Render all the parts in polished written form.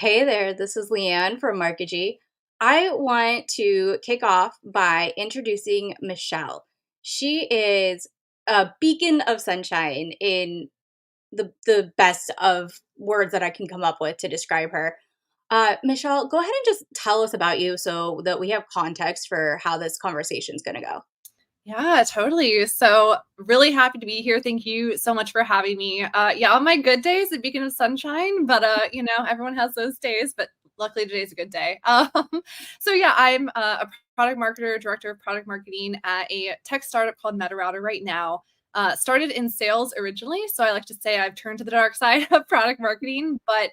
Hey there, this is Leanne from Markegy. I want to kick off by introducing Michelle. She is a beacon of sunshine in the best of words that I can come up with to describe her. Michelle, go ahead and just tell us about you so that we have context for how this conversation is going to go. Yeah, totally. So, really happy to be here. Thank you so much for having me. Yeah, on my good days, a beacon of sunshine, but everyone has those days, but luckily today's a good day. So yeah, I'm a product marketer, director of product marketing at a tech startup called MetaRouter right now. Started in sales originally, so I like to say I've turned to the dark side of product marketing, but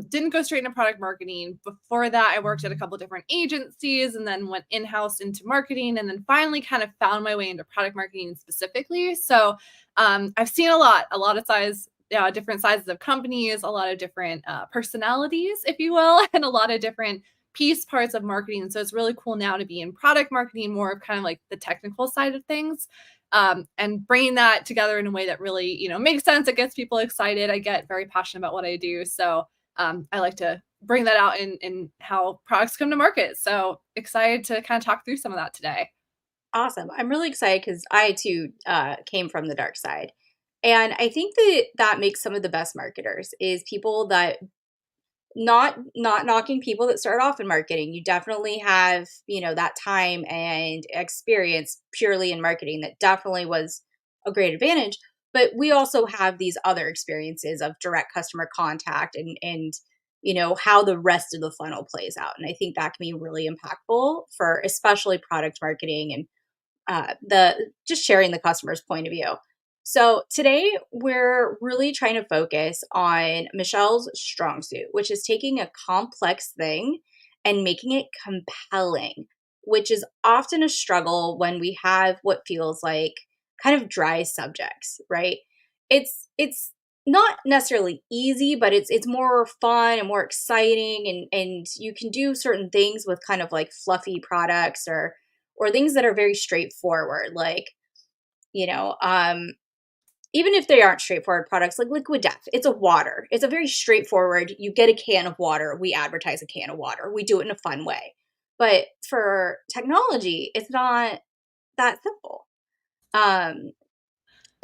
didn't go straight into product marketing. Before that, I worked at a couple different agencies and then went in-house into marketing and then finally kind of found my way into product marketing specifically. So I've seen a lot of different sizes of companies, a lot of different personalities, if you will, and a lot of different piece parts of marketing. So it's really cool now to be in product marketing, more of kind of like the technical side of things. And bringing that together in a way that really, makes sense. It gets people excited. I get very passionate about what I do. So I like to bring that out in how products come to market. So excited to kind of talk through some of that today. Awesome. I'm really excited because I too came from the dark side. And I think that that makes some of the best marketers is people that not knocking people that start off in marketing. You definitely have, that time and experience purely in marketing that definitely was a great advantage. But we also have these other experiences of direct customer contact and how the rest of the funnel plays out. And I think that can be really impactful for especially product marketing and the just sharing the customer's point of view. So today we're really trying to focus on Michelle's strong suit, which is taking a complex thing and making it compelling, which is often a struggle when we have what feels like kind of dry subjects, right? It's not necessarily easy, but it's more fun and more exciting and you can do certain things with kind of like fluffy products or things that are very straightforward, like, you know, um, even if they aren't straightforward products, like Liquid Death, it's a water. It's a very straightforward, you get a can of water, we advertise a can of water, we do it in a fun way. But for technology, it's not that simple. Um,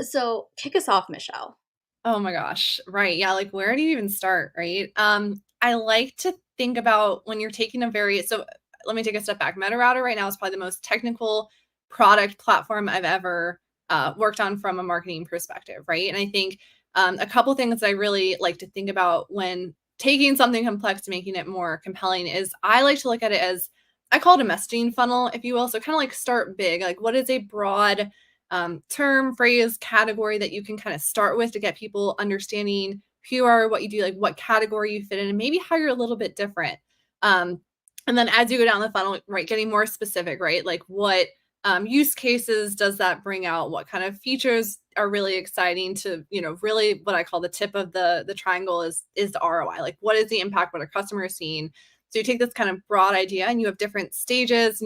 so kick us off, Michelle. Oh my gosh. Right. Yeah. Like, where do you even start? Right. I like to think about when you're taking a very, so let me take a step back. MetaRouter right now is probably the most technical product platform I've ever worked on from a marketing perspective. Right. And I think a couple things I really like to think about when taking something complex to making it more compelling is I like to look at it as, I call it a messaging funnel, if you will. So kind of like start big, like what is a broad term, phrase, category that you can kind of start with to get people understanding who you are, what you do, like what category you fit in, and maybe how you're a little bit different. Um, and then as you go down the funnel, right, getting more specific, right? Like what use cases does that bring out? What kind of features are really exciting to, really what I call the tip of the triangle is the ROI. Like what is the impact, what our customers seeing? So you take this kind of broad idea and you have different stages,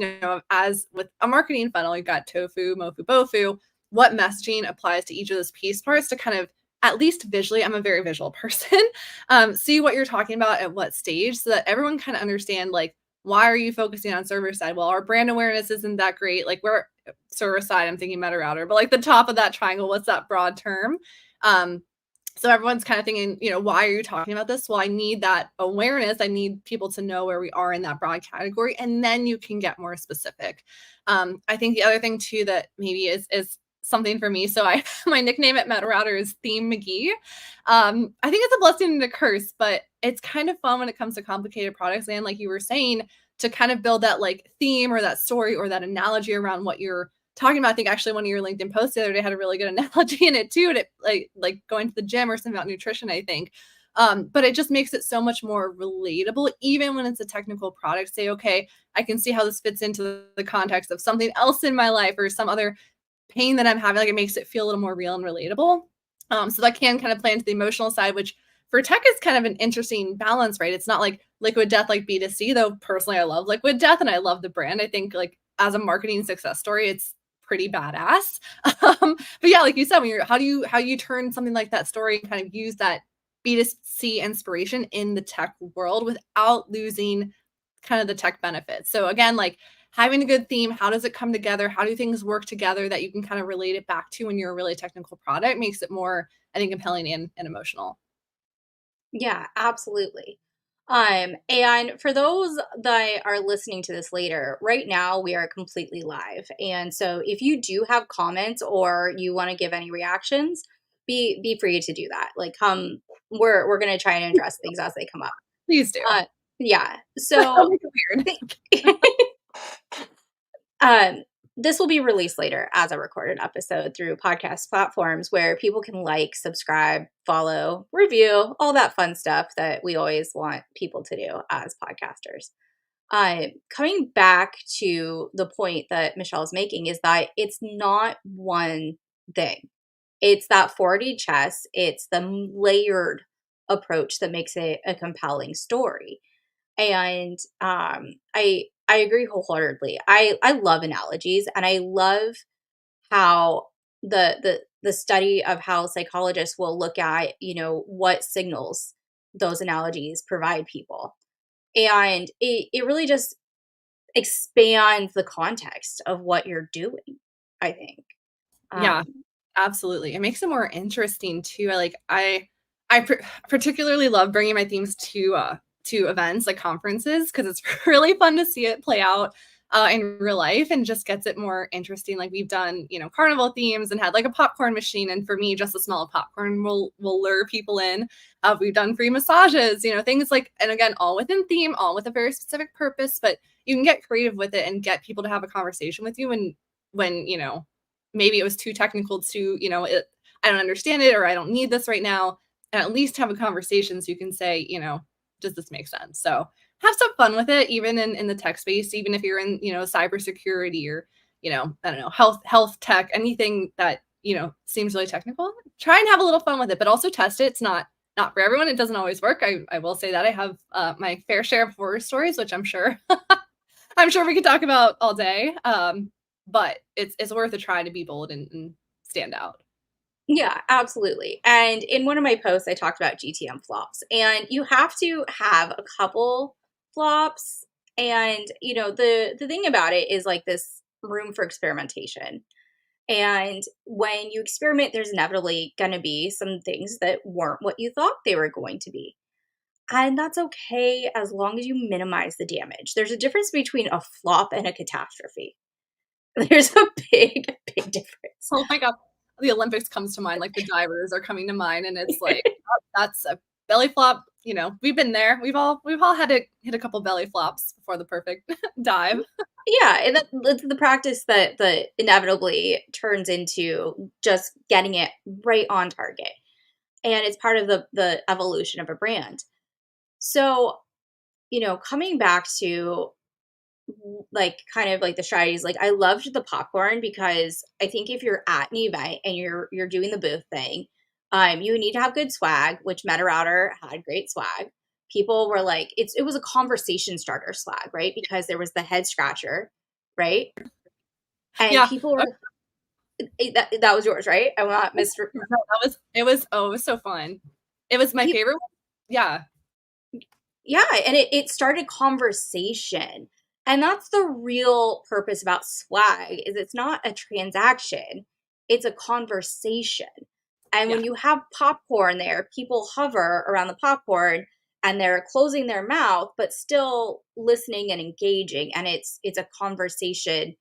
as with a marketing funnel, you've got tofu, mofu, bofu, what messaging applies to each of those piece parts to kind of at least visually, I'm a very visual person, see what you're talking about at what stage so that everyone kind of understand like, why are you focusing on server side? Well, our brand awareness isn't that great. Like we're server side, I'm thinking meta router, but like the top of that triangle, what's that broad term? Um, so everyone's kind of thinking, why are you talking about this? Well, I need that awareness. I need people to know where we are in that broad category, and then you can get more specific. I think the other thing too that maybe is something for me. So I my nickname at MetaRouter is Theme McGee. I think it's a blessing and a curse, but it's kind of fun when it comes to complicated products. And like you were saying, to kind of build that like theme or that story or that analogy around what you're talking about. I think actually one of your LinkedIn posts the other day had a really good analogy in it too. And it like going to the gym or something about nutrition, I think. But it just makes it so much more relatable, even when it's a technical product. Say, okay, I can see how this fits into the context of something else in my life or some other pain that I'm having. Like it makes it feel a little more real and relatable. So that can kind of play into the emotional side, which for tech is kind of an interesting balance, right? It's not like Liquid Death like B2C, though personally I love Liquid Death and I love the brand. I think like as a marketing success story, it's pretty badass. But yeah, like you said, when you're how do you turn something like that story and kind of use that B2C inspiration in the tech world without losing kind of the tech benefits. So again, like having a good theme, how does it come together? How do things work together that you can kind of relate it back to when you're a really technical product makes it more, I think, compelling and emotional. Yeah, absolutely. And for those that are listening to this later, right now we are completely live. And so if you do have comments or you want to give any reactions, be free to do that. Like we're gonna try and address things as they come up. Please do. Uh yeah. I'll So make it th- weird. um this will be released later as a recorded episode through podcast platforms where people can like, subscribe, follow, review, all that fun stuff that we always want people to do as podcasters. Coming back to the point that Michelle is making is that it's not one thing. It's that 4D chess. It's the layered approach that makes it a compelling story. And I agree wholeheartedly. I love analogies, and I love how the study of how psychologists will look at, what signals those analogies provide people. And it really just expands the context of what you're doing, I think. Yeah, Um, absolutely. It makes it more interesting too. I particularly love bringing my themes to events like conferences because it's really fun to see it play out in real life and just gets it more interesting. Like we've done, carnival themes and had like a popcorn machine, and for me, just the smell of popcorn will lure people in. We've done free massages, things like, and again, all within theme, all with a very specific purpose, but you can get creative with it and get people to have a conversation with you and when maybe it was too technical to, I don't understand it or I don't need this right now. And at least have a conversation so you can say, does this make sense? So have some fun with it, even in the tech space, even if you're in, cybersecurity or, I don't know, health tech, anything that, seems really technical. Try and have a little fun with it, but also test it. It's not for everyone. It doesn't always work. I will say that I have my fair share of horror stories, which I'm sure I'm sure we could talk about all day. But it's worth a try to be bold and stand out. yeah, absolutely. And in one of my posts, I talked about GTM flops, and you have to have a couple flops. And the thing about it is like this room for experimentation. And when you experiment, there's inevitably going to be some things that weren't what you thought they were going to be. And that's okay as long as you minimize the damage. There's a difference between a flop and a catastrophe. There's a big difference. Oh my god. The Olympics comes to mind, like the divers are coming to mind, and it's like, oh, that's a belly flop. We've been there. We've all had to hit a couple belly flops before the perfect dive. Yeah, and that's the practice that inevitably turns into just getting it right on target. And it's part of the evolution of a brand. So, coming back to like kind of like the strategies, like I loved the popcorn because I think if you're at an event and you're doing the booth thing, you need to have good swag, which Meta Router had great swag. People were like, it was a conversation starter swag, right? Because there was the head scratcher, right? And Yeah. people were that was yours, right? I'm not Mr. No, it was so fun. It was my favorite one. Yeah. Yeah, and it started conversation. And that's the real purpose about swag is it's not a transaction, it's a conversation. And Yeah. when you have popcorn there, people hover around the popcorn and they're closing their mouth but still listening and engaging, and it's a conversation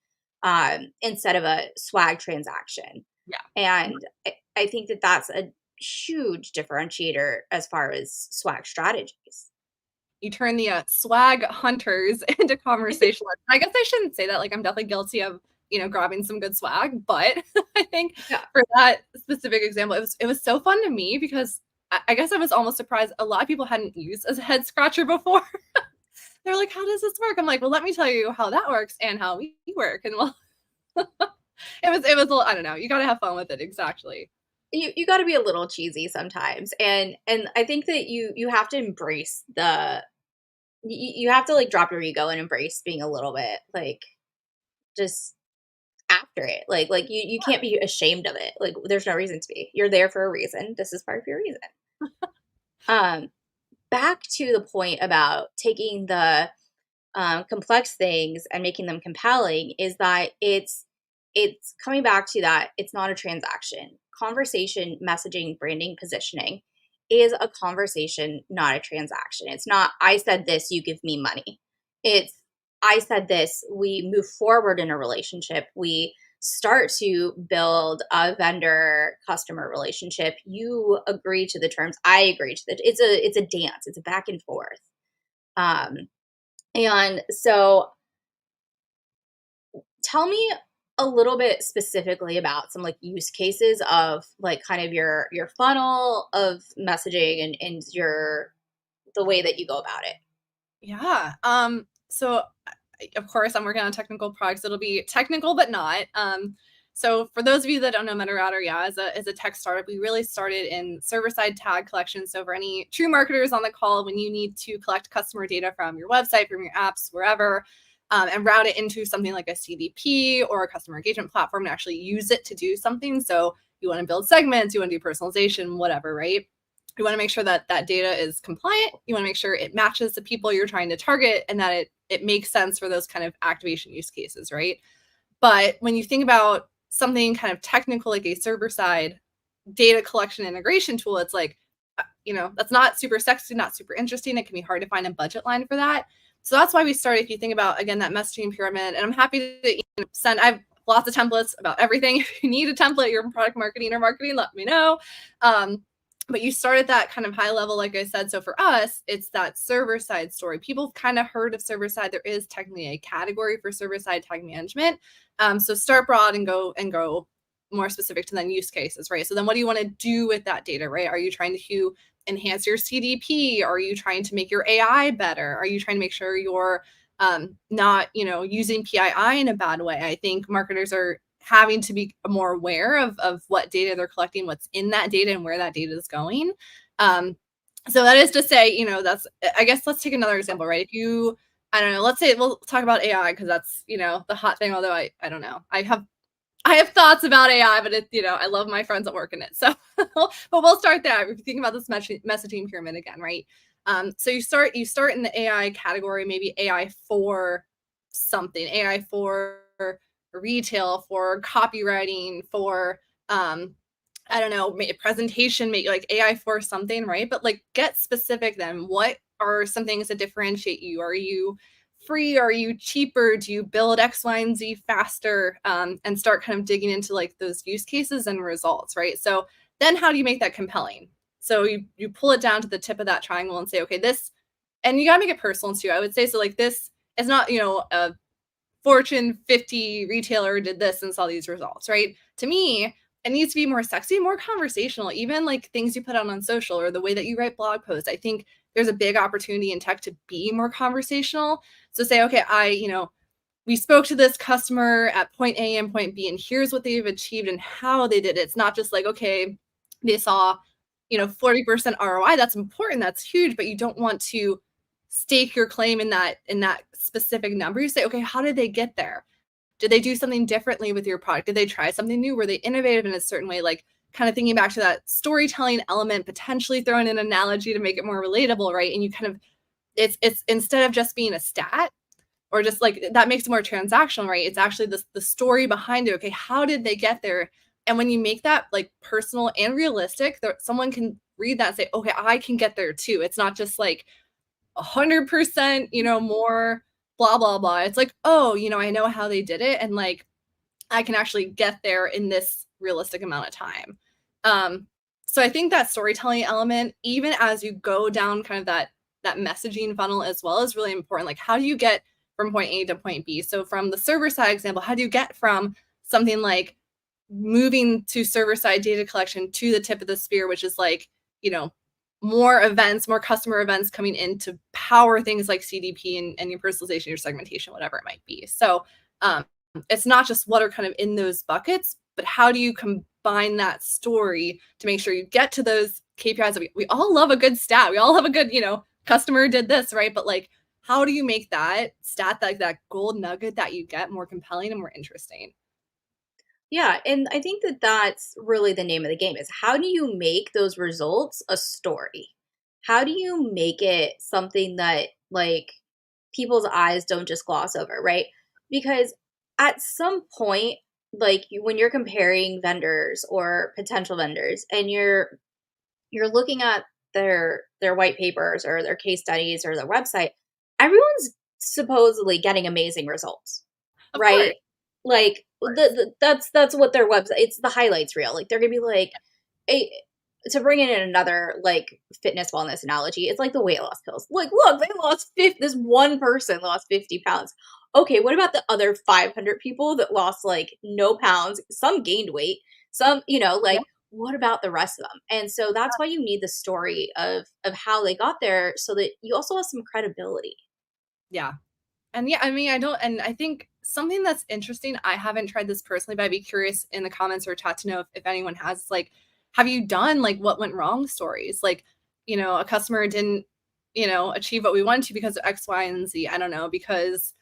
instead of a swag transaction. Yeah. And I think that that's a huge differentiator as far as swag strategies. You turn the swag hunters into conversationalists. I guess I shouldn't say that. Like, I'm definitely guilty of, grabbing some good swag. But I think Yeah. for that specific example, it was so fun to me because I guess I was almost surprised a lot of people hadn't used a head scratcher before. They're like, "How does this work?" I'm like, "Well, let me tell you how that works and how we work." And well, it was a little, I don't know. You got to have fun with it. Exactly. You got to be a little cheesy sometimes, and I think that you have to embrace you have to like drop your ego and embrace being a little bit like just after it, like you can't be ashamed of it, like there's no reason to be, you're there for a reason, this is part of your reason. Um, Back to the point about taking the complex things and making them compelling is that it's coming back to that it's not a transaction. Conversation, messaging, branding, positioning is a conversation, not a transaction. It's not I said this, you give me money. It's I said this, we move forward in a relationship. We start to build a vendor customer relationship. You agree to the terms, I agree to the it's a dance, it's a back and forth. Um and so tell me a little bit specifically about some like use cases of like kind of your funnel of messaging and your the way that you go about it. Yeah. So of course I'm working on technical products. It'll be technical but not. So for those of you that don't know MetaRouter, yeah, as a tech startup, we really started in server-side tag collection. So for any true marketers on the call, when you need to collect customer data from your website, from your apps, wherever, and route it into something like a CDP or a customer engagement platform and actually use it to do something. So you want to build segments, you want to do personalization, whatever, right? You want to make sure that that data is compliant. You want to make sure it matches the people you're trying to target and that it makes sense for those kind of activation use cases, right? But when you think about something kind of technical like a server side data collection integration tool, it's like, that's not super sexy, not super interesting. It can be hard to find a budget line for that. So that's why we started. If you think about, again, that messaging pyramid, and I'm happy to send, I have lots of templates about everything. If you need a template, you're in product marketing or marketing, let me know. But you start at that kind of high level, like I said. So for us, it's that server side story. People kind of heard of server side. There is technically a category for server side tag management. So start broad and go more specific to then use cases, right? So then what do you want to do with that data, right? Are you trying to enhance your CDP? Are you trying to make your AI better? Are you trying to make sure you're not, using PII in a bad way? I think marketers are having to be more aware of what data they're collecting, what's in that data, and where that data is going. Um, so that is to say, that's, I guess, let's take another example, right? If you, I don't know, let's say we'll talk about AI because that's, the hot thing. Although I don't know, I have thoughts about AI, but I love my friends that work in it. So, but we'll start there. If you think about this messaging pyramid again, right? So you start in the AI category, maybe AI for something, AI for retail, for copywriting, for I don't know, make a presentation, make like AI for something, right? But like get specific then. What are some things that differentiate you? Are you free? Are you cheaper? Do you build X, Y, and Z faster? And start kind of digging into like those use cases and results, right? So then how do you make that compelling? So you pull it down to the tip of that triangle and say, okay, this, and you gotta make it personal too. I would say so like this is not, a Fortune 50 retailer did this and saw these results, right? To me, it needs to be more sexy, more conversational, even like things you put out on social or the way that you write blog posts. I think there's a big opportunity in tech to be more conversational. So say, okay, we spoke to this customer at point A and point B, and here's what they've achieved and how they did it. It's not just like, okay, they saw, 40% ROI. That's important. That's huge, but you don't want to stake your claim in that specific number. You say, okay, how did they get there? Did they do something differently with your product? Did they try something new? Were they innovative in a certain way? Like kind of thinking back to that storytelling element, potentially throwing an analogy to make it more relatable, right? And you kind of it's instead of just being a stat, or just like that makes it more transactional, right? It's actually the story behind it. Okay, how did they get there? And when you make that like personal and realistic, that someone can read that and say, okay, I can get there too. It's not just like 100%, more blah blah blah. It's like, oh, I know how they did it, and like I can actually get there in this realistic amount of time. Um, so I think that storytelling element, even as you go down kind of that messaging funnel as well, is really important. Like, how do you get from point A to point B? So from the server side example, how do you get from something like moving to server side data collection to the tip of the spear, which is like, you know, more events, more customer events coming in to power things like CDP and your personalization, your segmentation, whatever it might be. So it's not just what are kind of in those buckets, but how do you combine that story to make sure you get to those KPIs that we all love a good stat. We all have a good, customer did this, right? But like, how do you make that stat, like that gold nugget that you get, more compelling and more interesting? Yeah, and I think that that's really the name of the game is how do you make those results a story? how do you make it something that, like, people's eyes don't just gloss over, right? Because at some point, like, when you're comparing vendors or potential vendors and you're looking at their white papers or their case studies or their website, everyone's supposedly getting amazing results, Of course, right? Like, of course. that's what their website, it's the highlights reel. Like, they're gonna be like, a to bring in another, like, fitness wellness analogy, it's like the weight loss pills. Like, look, they lost 50, this one person lost 50 pounds. Okay, what about the other 500 people that lost, like, no pounds? Some gained weight, some, Yeah, like, what about the rest of them? And so that's why you need the story of how they got there so that you also have some credibility. yeah. And yeah, I mean, I don't, and I think something that's interesting, I haven't tried this personally, but I'd be curious in the comments or chat to know if anyone has, like, have you done like what went wrong stories? Like, a customer didn't, achieve what we wanted to because of X, Y, and Z. I don't know, because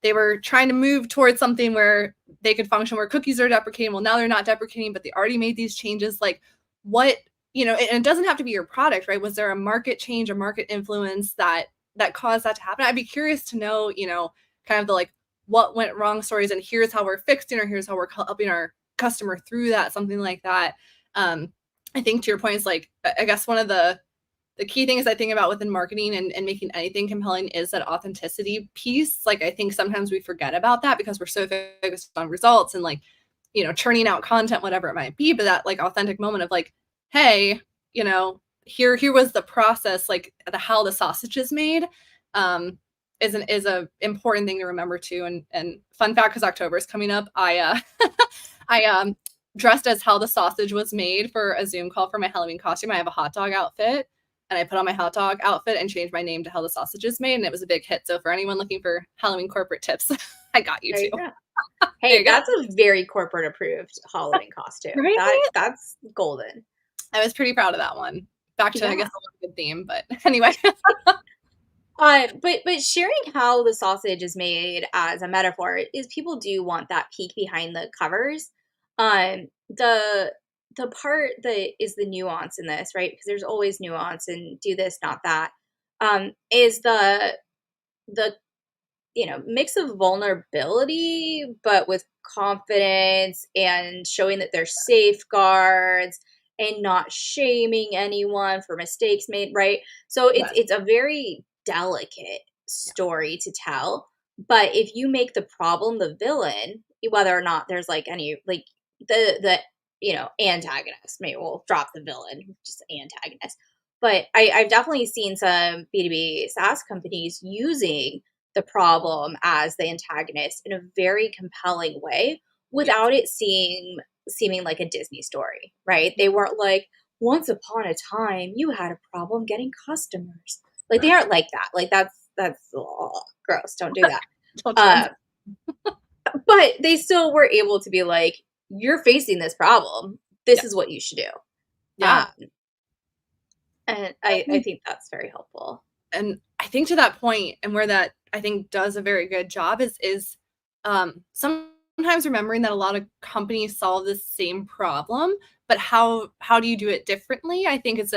they were trying to move towards something where they could function where cookies are deprecating. Well, now they're not deprecating, but they already made these changes. Like, what, and it doesn't have to be your product, right? Was there a market change or market influence that caused that to happen? I'd be curious to know, kind of the like what went wrong stories, and here's how we're fixing, or here's how we're helping our customer through that, something like that. Um, I think to your point is like, I guess one of the key things I think about within marketing and making anything compelling is that authenticity piece. Like, I think sometimes we forget about that because we're so focused on results and like, churning out content, whatever it might be. But that like authentic moment of like, hey, here was the process, like the how the sausage is made, is a important thing to remember too. And fun fact, because October is coming up, I dressed as how the sausage was made for a Zoom call for my Halloween costume. I have a hot dog outfit, and I put on my hot dog outfit and changed my name to How the Sausage is Made, and it was a big hit. So for anyone looking for Halloween corporate tips, I got you There too. you go. There Hey, you go. that's a very corporate approved Halloween costume. Right? That's golden. I was pretty proud of that one. Back to, I Yeah. guess, a good theme, but anyway. But sharing how the sausage is made as a metaphor is, people do want that peek behind the covers. The part that is the nuance in this, right? Because there's always nuance and do this, not that. Is the mix of vulnerability, but with confidence and showing that there's safeguards and not shaming anyone for mistakes made, right? So it's Yes. it's a very delicate Yeah. story to tell. But if you make the problem the villain, whether or not there's like any, like, the antagonist, maybe we'll drop the villain, just antagonist. But I've definitely seen some B2B SaaS companies using the problem as the antagonist in a very compelling way Yes. without it seeming like a Disney story, right? They weren't like, once upon a time you had a problem getting customers. Like, they aren't like that. Like, that's gross. Don't do that. Don't trend. Uh, but they still were able to be like, you're facing this problem. This Yeah. is what you should do. Yeah. Um, and I think that's very helpful. And I think to that point, and where that I think does a very good job sometimes remembering that a lot of companies solve the same problem, but how do you do it differently? I think it's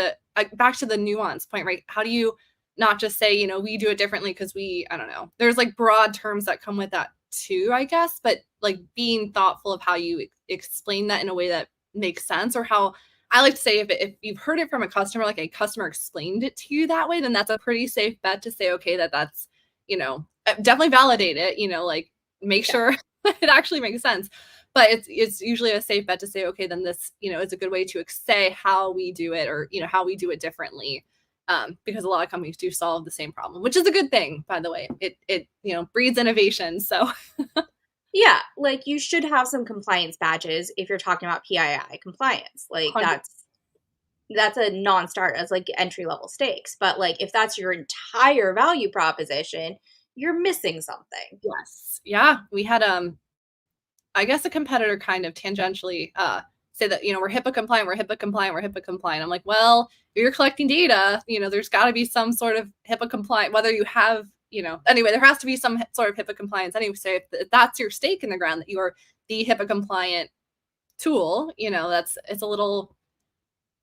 back to the nuance point, right? How do you not just say, we do it differently because I don't know. There's like broad terms that come with that too, I guess, but like being thoughtful of how you explain that in a way that makes sense, or how I like to say, if you've heard it from a customer, like a customer explained it to you that way, then that's a pretty safe bet to say, okay, that's, definitely validate it, like make Yeah. sure it actually makes sense. But it's usually a safe bet to say, okay, then this, is a good way to say how we do it, or, how we do it differently. Because a lot of companies do solve the same problem, which is a good thing, by the way. It breeds innovation. So Yeah, like, you should have some compliance badges if you're talking about PII compliance. Like, 100. that's a non-starter. It's like entry level stakes. But, like, if that's your entire value proposition, you're missing something. Yes. Yeah. We had I guess a competitor kind of tangentially say that, we're HIPAA compliant, we're HIPAA compliant, we're HIPAA compliant. I'm like, well, if you're collecting data, there's got to be some sort of HIPAA compliant, whether you have, anyway, there has to be some sort of HIPAA compliance anyway. So if that's your stake in the ground, that you are the HIPAA compliant tool, it's a little,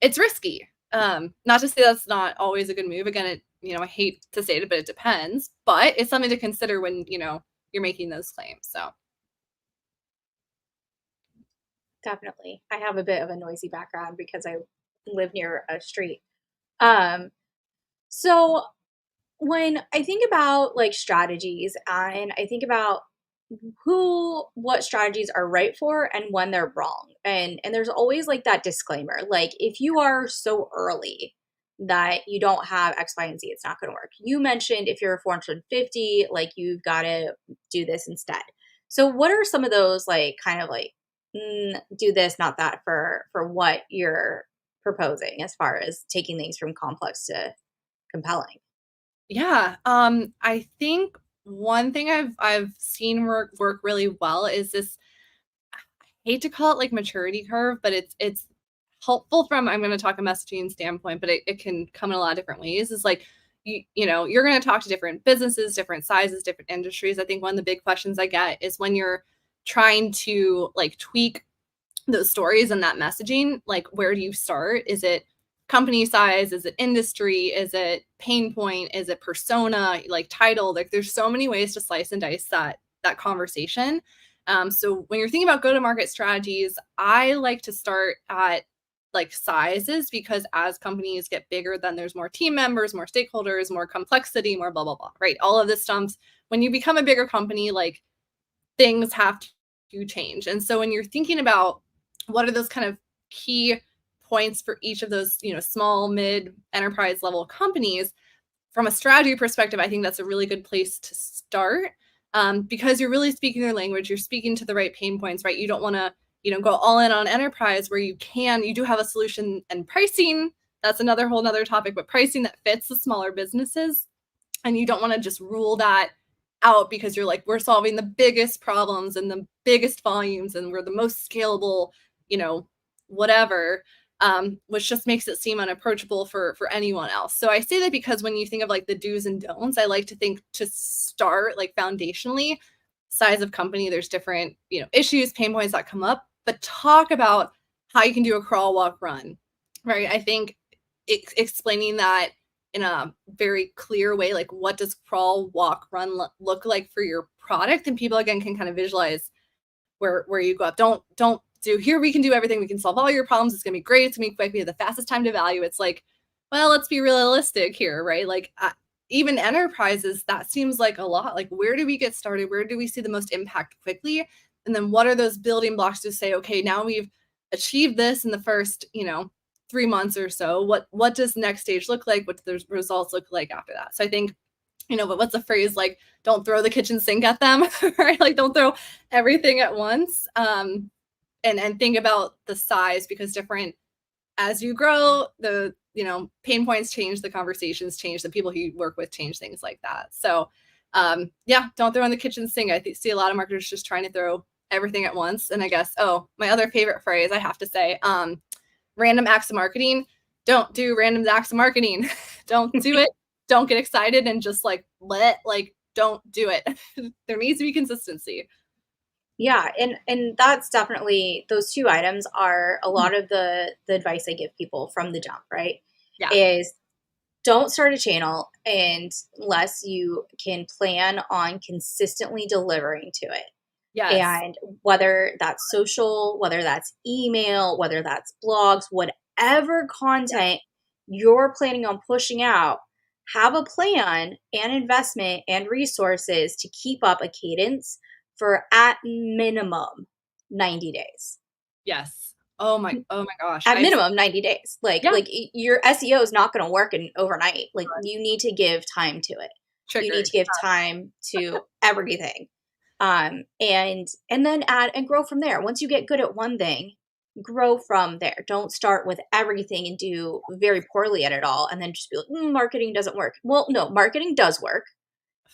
it's risky. Not to say that's not always a good move. Again, I hate to say it, but it depends. But it's something to consider when, you're making those claims. So Definitely. I have a bit of a noisy background because I live near a street. Um, so when I think about like strategies and I think about what strategies are right for and when they're wrong. And there's always like that disclaimer. Like if you are so early that you don't have X, Y, and Z, it's not going to work. You mentioned if you're a 450, like you've got to do this instead. So what are some of those like kind of like do this, not that for what you're proposing as far as taking things from complex to compelling? yeah, I think one thing I've seen work really well is this. I hate to call it like maturity curve, but it's helpful from, I'm going to talk a messaging standpoint, but it can come in a lot of different ways. Is like you're going to talk to different businesses, different sizes, different industries. I think one of the big questions I get is when you're trying to like tweak those stories and that messaging, like where do you start? Is it company size? Is it industry? Is it pain point? Is it persona? Like title? Like there's so many ways to slice and dice that conversation. So when you're thinking about go to market strategies, I like to start at like sizes, because as companies get bigger, then there's more team members, more stakeholders, more complexity, more blah blah blah. Right? All of this stuff. When you become a bigger company, like things have to change. And so when you're thinking about what are those kind of key points for each of those, small, mid, enterprise level companies, from a strategy perspective, I think that's a really good place to start, because you're really speaking their language. You're speaking to the right pain points, right? You don't want to, go all in on enterprise where you do have a solution and pricing. That's another whole nother topic, but pricing that fits the smaller businesses. And you don't want to just rule that out because you're like, we're solving the biggest problems and the biggest volumes and we're the most scalable, you know, whatever, which just makes it seem unapproachable for anyone else. So I say that because when you think of like the do's and don'ts, I like to think to start like foundationally, size of company, there's different, issues, pain points that come up, but talk about how you can do a crawl, walk, run, right? I think explaining that in a very clear way, like what does crawl, walk, run look like for your product, and people again can kind of visualize where you go up. Don't do here. We can do everything. We can solve all your problems. It's gonna be great. It's gonna be the fastest time to value. It's like, well, let's be realistic here, right? Like even enterprises, that seems like a lot. Like where do we get started? Where do we see the most impact quickly? And then what are those building blocks to say, okay, now we've achieved this in the first, 3 months or so. What does next stage look like? What do the results look like after that? So I think, but what's the phrase, like, don't throw the kitchen sink at them, right? Like don't throw everything at once. And think about the size, because different as you grow, the pain points change, the conversations change, the people who you work with change, things like that. So yeah, don't throw in the kitchen sink. I see a lot of marketers just trying to throw everything at once. And I guess, my other favorite phrase I have to say, random acts of marketing. Don't do random acts of marketing. Don't do it. Don't get excited and just don't do it. There needs to be consistency. Yeah, and that's definitely those 2 items are a lot of the advice I give people from the jump, right? Yeah. Is don't start a channel unless you can plan on consistently delivering to it. Yes. And whether that's social, whether that's email, whether that's blogs, whatever Yeah. content you're planning on pushing out, have a plan and investment and resources to keep up a cadence for at minimum 90 days. Yes. Oh my gosh. At minimum 90 days. Yeah, Your SEO is not going to work in overnight. Like you need to give time to it. You need triggered. to give time to everything. And then add and grow from there. Once you get good at one thing, grow from there. Don't start with everything and do very poorly at it all and then just be like, marketing doesn't work. Well, no, marketing does work.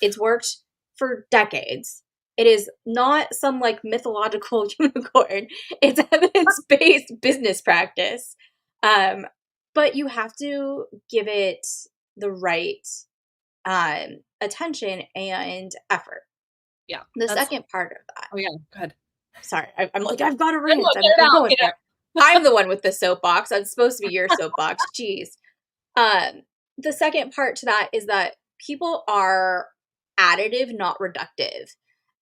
It's worked for decades. It is not some like mythological unicorn. It's evidence-based business practice. Um, but you have to give it the right attention and effort. Yeah. The That's second part of that, Oh yeah, go ahead. sorry, I'm like, I've got a No, no, rant. get it I'm out, going get it for out. it. I'm the one with the soapbox. I'm supposed to be your soapbox. Jeez. Um, the second part to that is that people are additive, not reductive.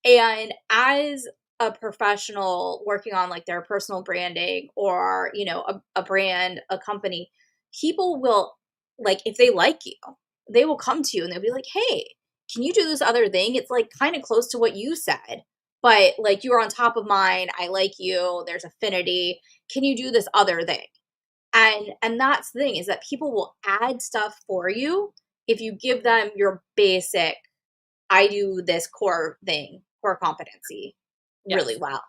And as a professional working on like their personal branding or, a brand, a company, people will like, if they like you, they will come to you and they'll be like, hey, can you do this other thing? It's like kind of close to what you said, but like you're on top of mine. I like you. There's affinity. Can you do this other thing? And that's the thing is that people will add stuff for you if you give them your basic, I do this core thing, core competency really Yes. well.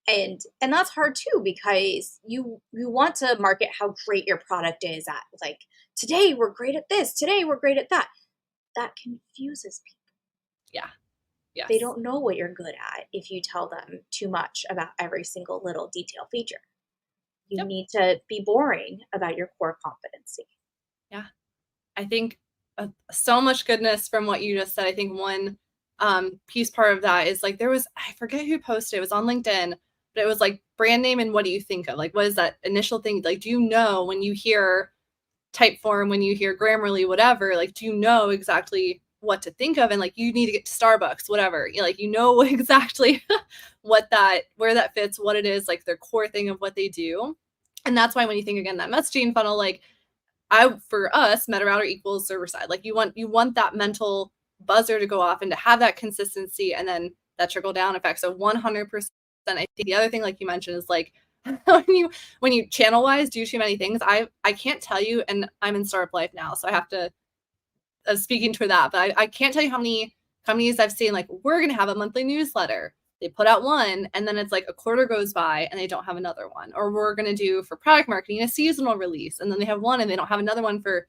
And that's hard too because you want to market how great your product is at like today we're great at this, today we're great at that. That confuses people. Yeah. They Yes. don't know what you're good at if you tell them too much about every single little detail feature. You Yep. need to be boring about your core competency. Yeah. I think so much goodness from what you just said. I think one piece part of that is like there was, I forget who posted it was on LinkedIn, but it was like brand name and what do you think of? Like, what is that initial thing? Like, do you know when you hear Typeform, when you hear Grammarly, whatever, like, do you know exactly what to think of? And like, you need to get to Starbucks, whatever. Like, you know exactly where that fits, what it is, like their core thing of what they do. And that's why when you think again, that messaging funnel, like for us, meta router equals server side. Like you want that mental buzzer to go off and to have that consistency and then that trickle down effect. So 100%. I think the other thing, like you mentioned, is like when you channel wise do too many things. I can't tell you, and I'm in startup life now, so I have to speaking to that, but I can't tell you how many companies I've seen like we're gonna have a monthly newsletter. They put out one, and then it's like a quarter goes by and they don't have another one. Or we're gonna do for product marketing a seasonal release, and then they have one and they don't have another one for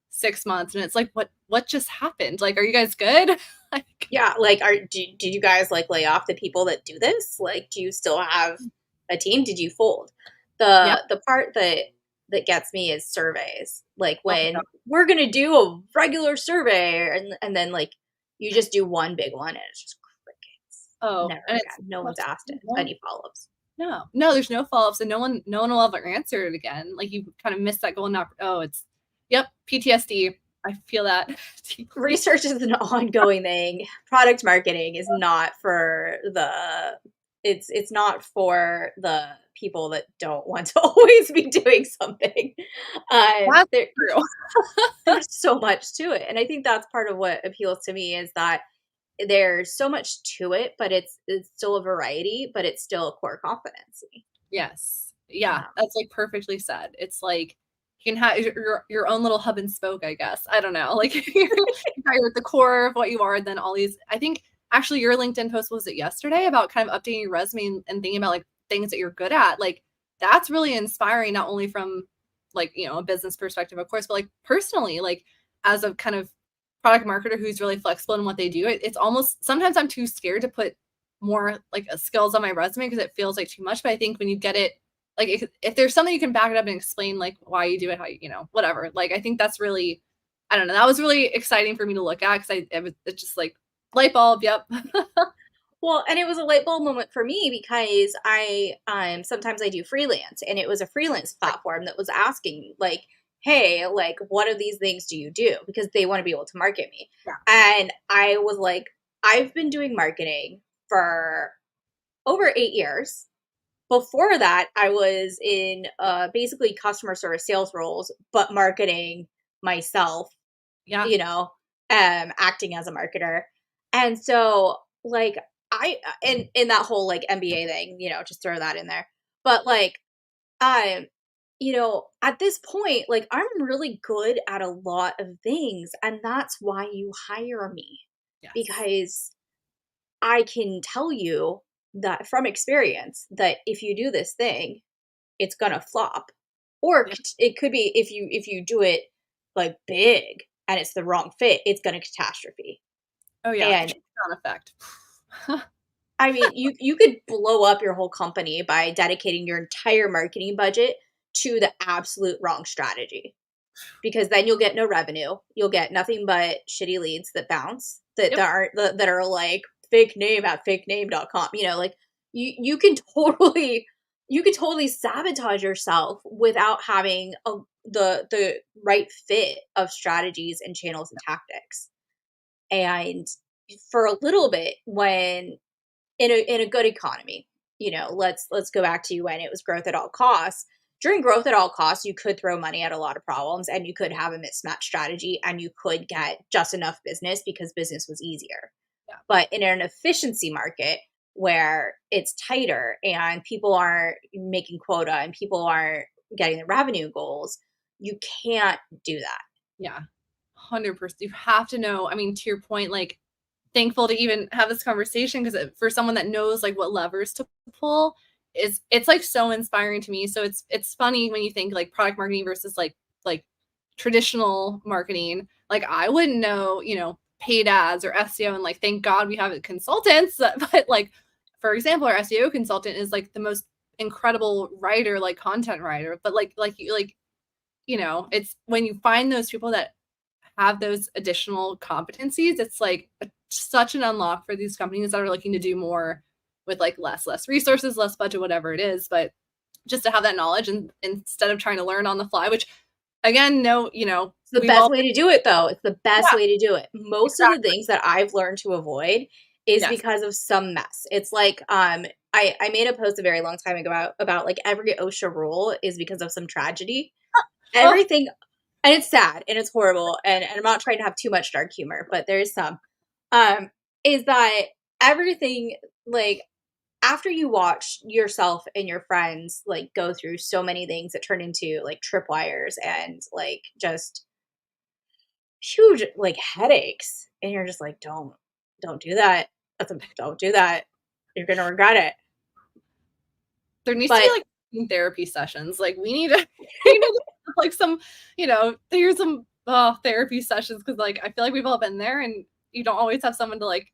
6 months. And it's like, what just happened? Like, are you guys good? Like, Yeah, like, did you guys, like, lay off the people that do this? Like, do you still have a team? Did you fold? yeah. The part that gets me is surveys. Like, Oh my god. when we're gonna do a regular survey and then, like, you just do one big one and it's just crickets. Oh, Never and it's again. No one's asked it no, any follow-ups. no, there's no follow-ups, and no one will ever answer it again. Like you kind of missed that golden oh, it's yep, PTSD. I feel that deeply. Research is an ongoing thing. Product marketing is not for the it's not for the people that don't want to always be doing something. That's There true. there's so much to it, and I think that's part of what appeals to me is that there's so much to it, but it's still a variety, but it's still a core competency. Yes. Yeah, Um, that's, like, perfectly said. It's like you can have your own little hub and spoke, I guess. I don't know. Like, you're at the core of what you are, then all these I think actually your LinkedIn post, was it yesterday, about kind of updating your resume and thinking about, like, things that you're good at? Like, that's really inspiring, not only from, like, a business perspective, of course, but, like, personally, like, as a kind of product marketer who's really flexible in what they do, it's almost sometimes I'm too scared to put more like skills on my resume because it feels like too much. But I think when you get it, like if there's something you can back it up and explain like why you do it, how whatever. Like I think that's really, I don't know, that was really exciting for me to look at because it's just like light bulb. Yep. Well, and it was a light bulb moment for me because I sometimes I do freelance and it was a freelance platform that was asking like, "Hey, like what of these things do you do?" because they want to be able to market me. Yeah. And I was like, "I've been doing marketing for over 8 years. Before that, I was in basically customer service sales roles, but marketing myself, Yeah. you know, acting as a marketer." And so like in that whole like MBA thing, just throw that in there. But like um at this point, like I'm really good at a lot of things and that's why you hire me Yes. because I can tell you that from experience that if you do this thing, it's going to flop. Or Yeah. it could be if you do it like big and it's the wrong fit, it's going to catastrophe. Oh yeah. The And trickle down effect. I mean, you could blow up your whole company by dedicating your entire marketing budget to the absolute wrong strategy. Because then you'll get no revenue. You'll get nothing but shitty leads that bounce that Yep. aren't that are like fake name at fakename.com. Like you can totally you could totally sabotage yourself without having the right fit of strategies and channels and tactics. And for a little bit, when in a good economy, let's go back to when it was growth at all costs. During growth at all costs, you could throw money at a lot of problems, and you could have a mismatch strategy, and you could get just enough business because business was easier. Yeah. But in an efficiency market where it's tighter and people aren't making quota and people aren't getting the revenue goals, you can't do that. Yeah. 100%. You have to know. I mean, to your point, like, thankful to even have this conversation because for someone that knows like what levers to pull is it's like so inspiring to me. So it's funny when you think like product marketing versus like traditional marketing. Like I wouldn't know, paid ads or SEO, and like thank God we have consultants. But like for example, our SEO consultant is like the most incredible writer, like content writer. But it's when you find those people that have those additional competencies, it's like such an unlock for these companies that are looking to do more with like less resources, less budget, whatever it is. But just to have that knowledge and instead of trying to learn on the fly, which again, no, It's the we've best all way to do it, though. It's the best yeah, way to do it. Most of the exactly. things that I've learned to avoid is Yes. because of some mess. It's like I made a post a very long time ago about like every OSHA rule is because of some tragedy. Oh, Everything, and it's sad and it's horrible, and I'm not trying to have too much dark humor, but there's some. Um, is that everything, like, after you watch yourself and your friends like go through so many things that turn into like tripwires and like just huge like headaches, and you're just like, don't do that. Don't do that. You're gonna regret it. there needs to be But like therapy sessions. Like we need to we need to have, like some, here's some therapy sessions because like I feel like we've all been there and you don't always have someone to like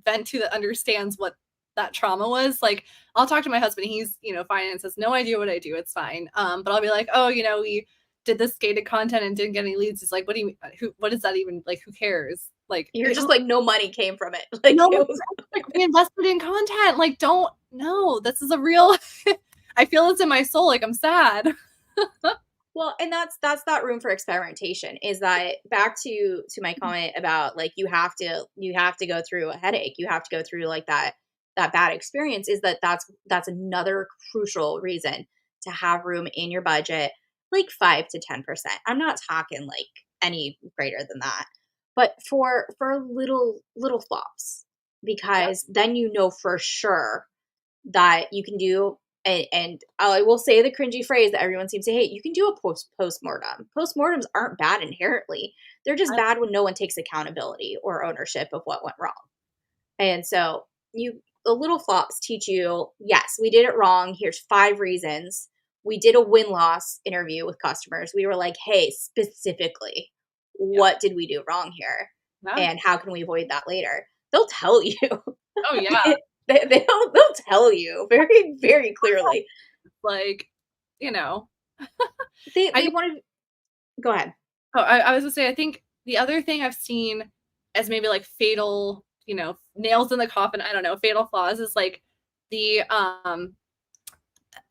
vent to that understands what that trauma was. Like I'll talk to my husband, he's, finance, has no idea what I do. It's fine. But I'll be like, oh, we did this gated content and didn't get any leads. It's like, what do you what is that even like? Who cares? Like you're just like, no money came from it. Like no, it was. like we invested in content. Like, don't no, this is a real I feel it's in my soul, like I'm sad. Well, and that's that room for experimentation. Is that back to my comment about like you have to go through a headache. You have to go through like that bad experience. Is that's another crucial reason to have room in your budget, like 5 to 10%. I'm not talking like any greater than that, but for little flops, Yeah. because then you know for sure that you can do. And I will say the cringy phrase that everyone seems to hate: you can do a postmortem. Postmortems aren't bad inherently. They're just I bad when no one takes accountability or ownership of what went wrong. And so the little flops teach you, yes, we did it wrong. Here's 5 reasons. We did a win-loss interview with customers. We were like, hey, specifically, yeah. what did we do wrong here? Yeah. And how can we avoid that later? They'll tell you. Oh, yeah. They'll tell you very, very clearly. Like, you know, They I they think want to go ahead. I was gonna say, I think the other thing I've seen as maybe like fatal, nails in the coffin, I don't know, fatal flaws is like the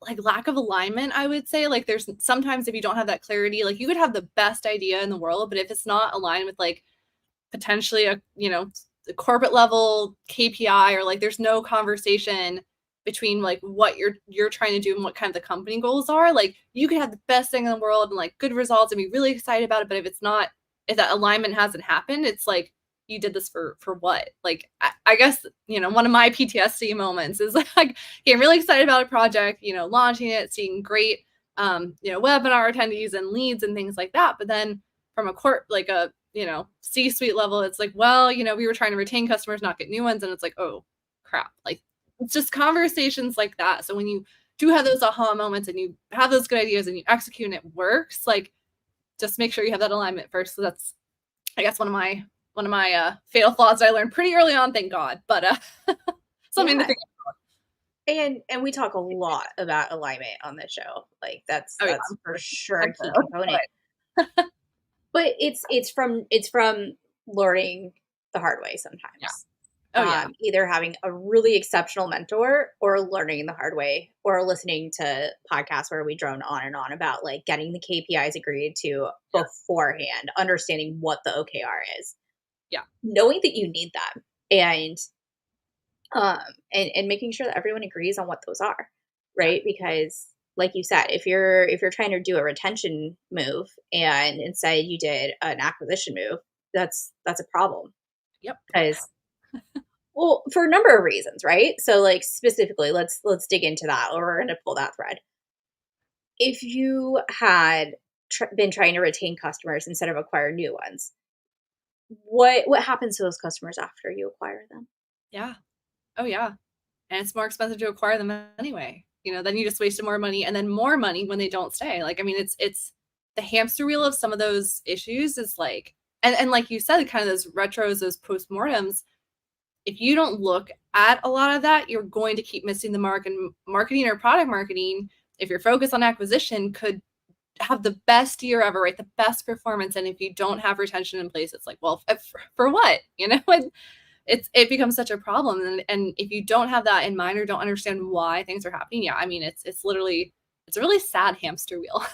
like lack of alignment, I would say. Like there's sometimes if you don't have that clarity, like you could have the best idea in the world, but if it's not aligned with like potentially the corporate level KPI, or like there's no conversation between like what you're trying to do and what kind of the company goals are, like you could have the best thing in the world and like good results and be really excited about it, but if that alignment hasn't happened, it's like you did this for what? Like I guess one of my PTSD moments is like getting really excited about a project, launching it, seeing great webinar attendees and leads and things like that, but then from a court like a C-suite level, it's like, well, we were trying to retain customers, not get new ones. And it's like, oh crap. Like it's just conversations like that. So when you do have those aha moments and you have those good ideas and you execute and it works, like just make sure you have that alignment first. So that's, I guess, one of my fatal flaws that I learned pretty early on, thank God. But something to Yeah. think And we talk a lot about alignment on this show. Like that's about. Oh that's yeah. for sure I a key know. component. But it's from learning the hard way Yeah. sometimes. Oh, yeah. Either having a really exceptional mentor or learning the hard way or listening to podcasts where we drone on and on about like getting the KPIs agreed to Yeah. beforehand, understanding what the OKR is, Yeah. knowing that you need that, and um and making sure that everyone agrees on what those are, Yeah. right? Because like you said, if you're trying to do a retention move and instead you did an acquisition move, that's a problem Yep. because well, for a number of reasons, right? So like specifically, let's dig into that, or we're going to pull that thread. If you had been trying to retain customers instead of acquire new ones, what happens to those customers after you acquire them? Yeah. Oh, yeah. And it's more expensive to acquire them anyway. Then you just wasted more money and then more money when they don't stay. Like, I mean, it's the hamster wheel of some of those issues is like, and like you said, kind of those retros, those postmortems. If you don't look at a lot of that, you're going to keep missing the mark. And marketing or product marketing, if you're focused on acquisition, could have the best year ever, right? The best performance. And if you don't have retention in place, it's like, well, for what? And it becomes such a problem. And if you don't have that in mind or don't understand why things are happening, yeah, I mean, it's literally it's a really sad hamster wheel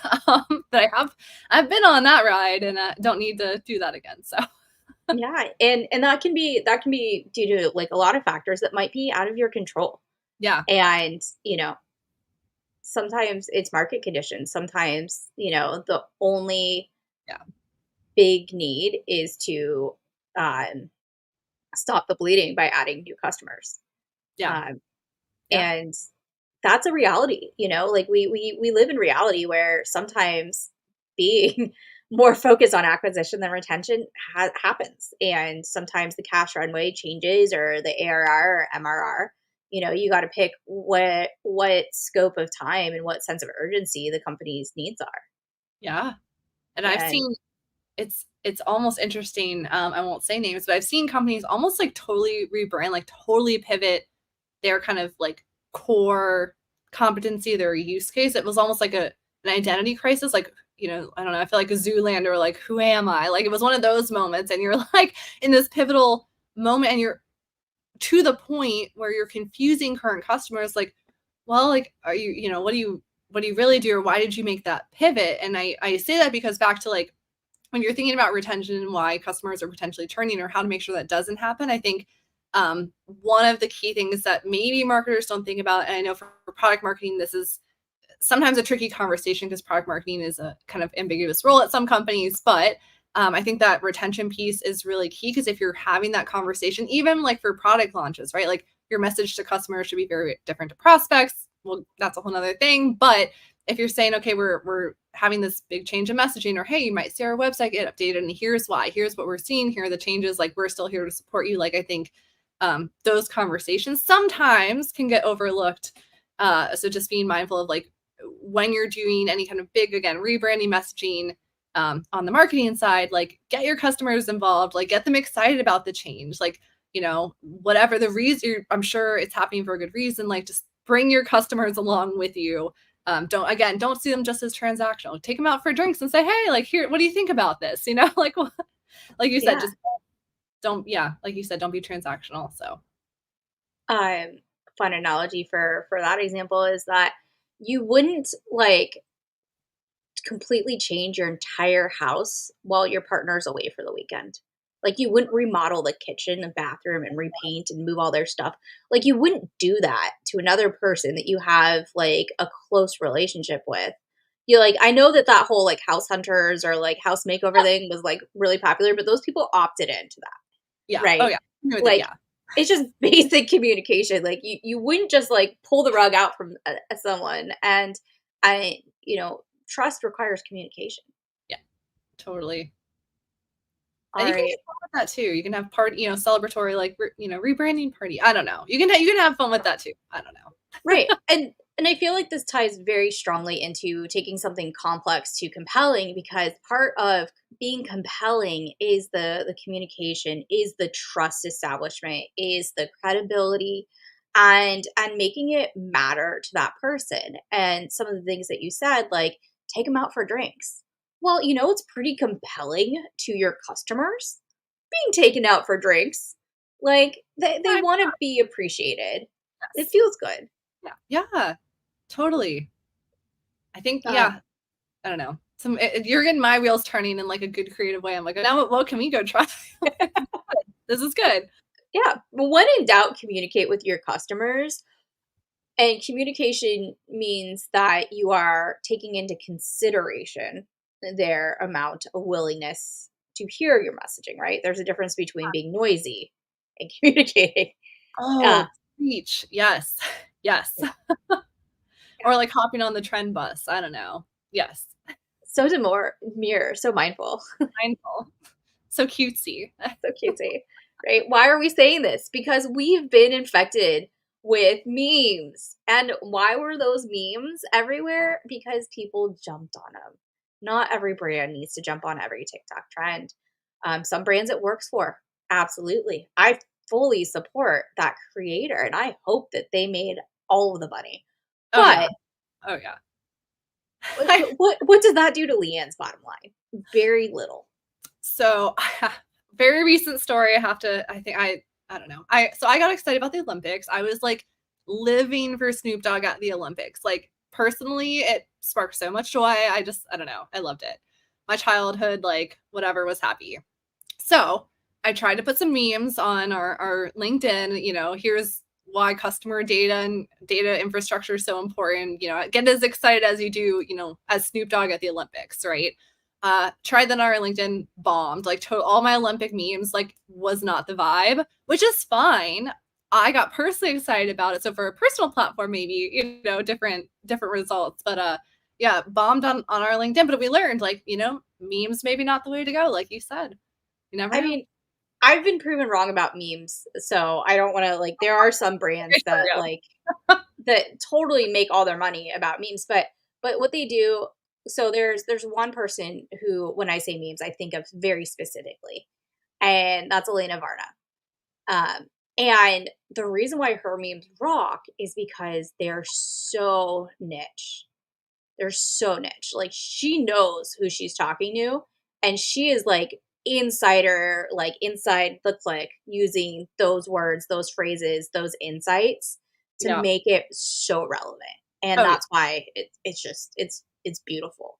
that I've been on that ride and I don't need to do that again. So Yeah, and that can be due to like a lot of factors that might be out of your control. yeah, And, sometimes it's market conditions. Sometimes, the only yeah, big need is to um, stop the bleeding by adding new customers. yeah, Um, yeah, and that's a reality, like we live in reality where sometimes being more focused on acquisition than retention happens. And sometimes the cash runway changes or the ARR or MRR. You got to pick what scope of time and what sense of urgency the company's needs are. yeah. And I've And seen it's almost interesting. I won't say names, but I've seen companies almost like totally rebrand, like totally pivot their kind of like core competency, their use case. It was almost like an identity crisis. Like, I don't know, I feel like a Zoolander, like, who am I? Like it was one of those moments, and you're like in this pivotal moment, and you're to the point where you're confusing current customers, like, well, like, are what do you really do, or why did you make that pivot? And I say that because back to like when you're thinking about retention and why customers are potentially churning or how to make sure that doesn't happen, I think one of the key things that maybe marketers don't think about, and I know for product marketing, this is sometimes a tricky conversation because product marketing is a kind of ambiguous role at some companies, but I think that retention piece is really key because if you're having that conversation, even like for product launches, right? Like your message to customers should be very different to prospects. Well, that's a whole nother thing. But if you're saying, okay, we're having this big change in messaging, or hey, you might see our website get updated, and here's why, here's what we're seeing, here are the changes, like we're still here to support you. Like I think those conversations sometimes can get overlooked. So just being mindful of like when you're doing any kind of big, again, rebranding messaging on the marketing side, like get your customers involved, like get them excited about the change, like, whatever the reason, I'm sure it's happening for a good reason, like just bring your customers along with you. Don't see them just as transactional. Take them out for drinks and say, hey, like, here, what do you think about this? Like, like you said, yeah, just don't, yeah, like you said, don't be transactional. So, um, fun analogy for that example is that you wouldn't like completely change your entire house while your partner's away for the weekend. Like you wouldn't remodel the kitchen and bathroom and repaint and move all their stuff. Like you wouldn't do that to another person that you have like a close relationship with. You like I know that whole like house hunters or like house makeover thing was like really popular, but those people opted into that, yeah. Oh, right? yeah. I agree with it. Like Yeah. it's just basic communication. Like you wouldn't just like pull the rug out from someone. And I trust requires communication. Yeah. Totally. And All you can right. have fun with that too. You can have celebratory, like, rebranding party. I don't know. You can have fun with that too. I don't know. Right. And I feel like this ties very strongly into taking something complex to compelling because part of being compelling is the communication, is the trust establishment, is the credibility and making it matter to that person. And some of the things that you said like take them out for drinks. Well, it's pretty compelling to your customers being taken out for drinks. Like, they I wanna be appreciated. It guess. feels good. Yeah. Yeah, totally. I think, Um, yeah, I don't know. You're getting my wheels turning in like a good creative way. I'm like, now what can we go try? This is good. yeah, but when in doubt, communicate with your customers, and communication means that you are taking into consideration their amount of willingness to hear your messaging, right? There's a difference between being noisy and communicating. Oh, Uh, preach. Yes. Yes. yeah, Or yeah. like hopping on the trend bus. I don't know. Yes. So demure, so mindful. Mindful. So cutesy. So cutesy, right? Why are we saying this? Because we've been infected with memes. And why were those memes everywhere? Because people jumped on them. Not every brand needs to jump on every TikTok trend. Some brands it works for. Absolutely. I fully support that creator and I hope that they made all of the money. Oh yeah. But Oh yeah. what does that do to Leanne's bottom line? Very little. So very recent story. I don't know. I got excited about the Olympics. I was like living for Snoop Dogg at the Olympics. Like personally, it sparked so much joy. I don't know. I loved it. My childhood, like whatever, was happy. So I tried to put some memes on our LinkedIn. Here's why customer data and data infrastructure is so important. Get as excited as you do, as Snoop Dogg at the Olympics, right? Tried that on our LinkedIn, bombed. Like all my Olympic memes, like was not the vibe, which is fine. I got personally excited about it. So for a personal platform, maybe, different results. But yeah, bombed on our LinkedIn. But we learned, like, memes maybe not the way to go, like you said. You never I know. mean, I've been proven wrong about memes, so I don't wanna, like there are some Okay, brands here that, we go. like that totally make all their money about memes, but what they do so there's one person who, when I say memes, I think of very specifically, and that's Elena Varna. And the reason why her memes rock is because they're so niche. They're so niche. Like she knows who she's talking to, and she is like insider, like inside the click, using those words, those phrases, those insights to Yeah. make it so relevant. And Oh, yeah. that's why it's just it's beautiful.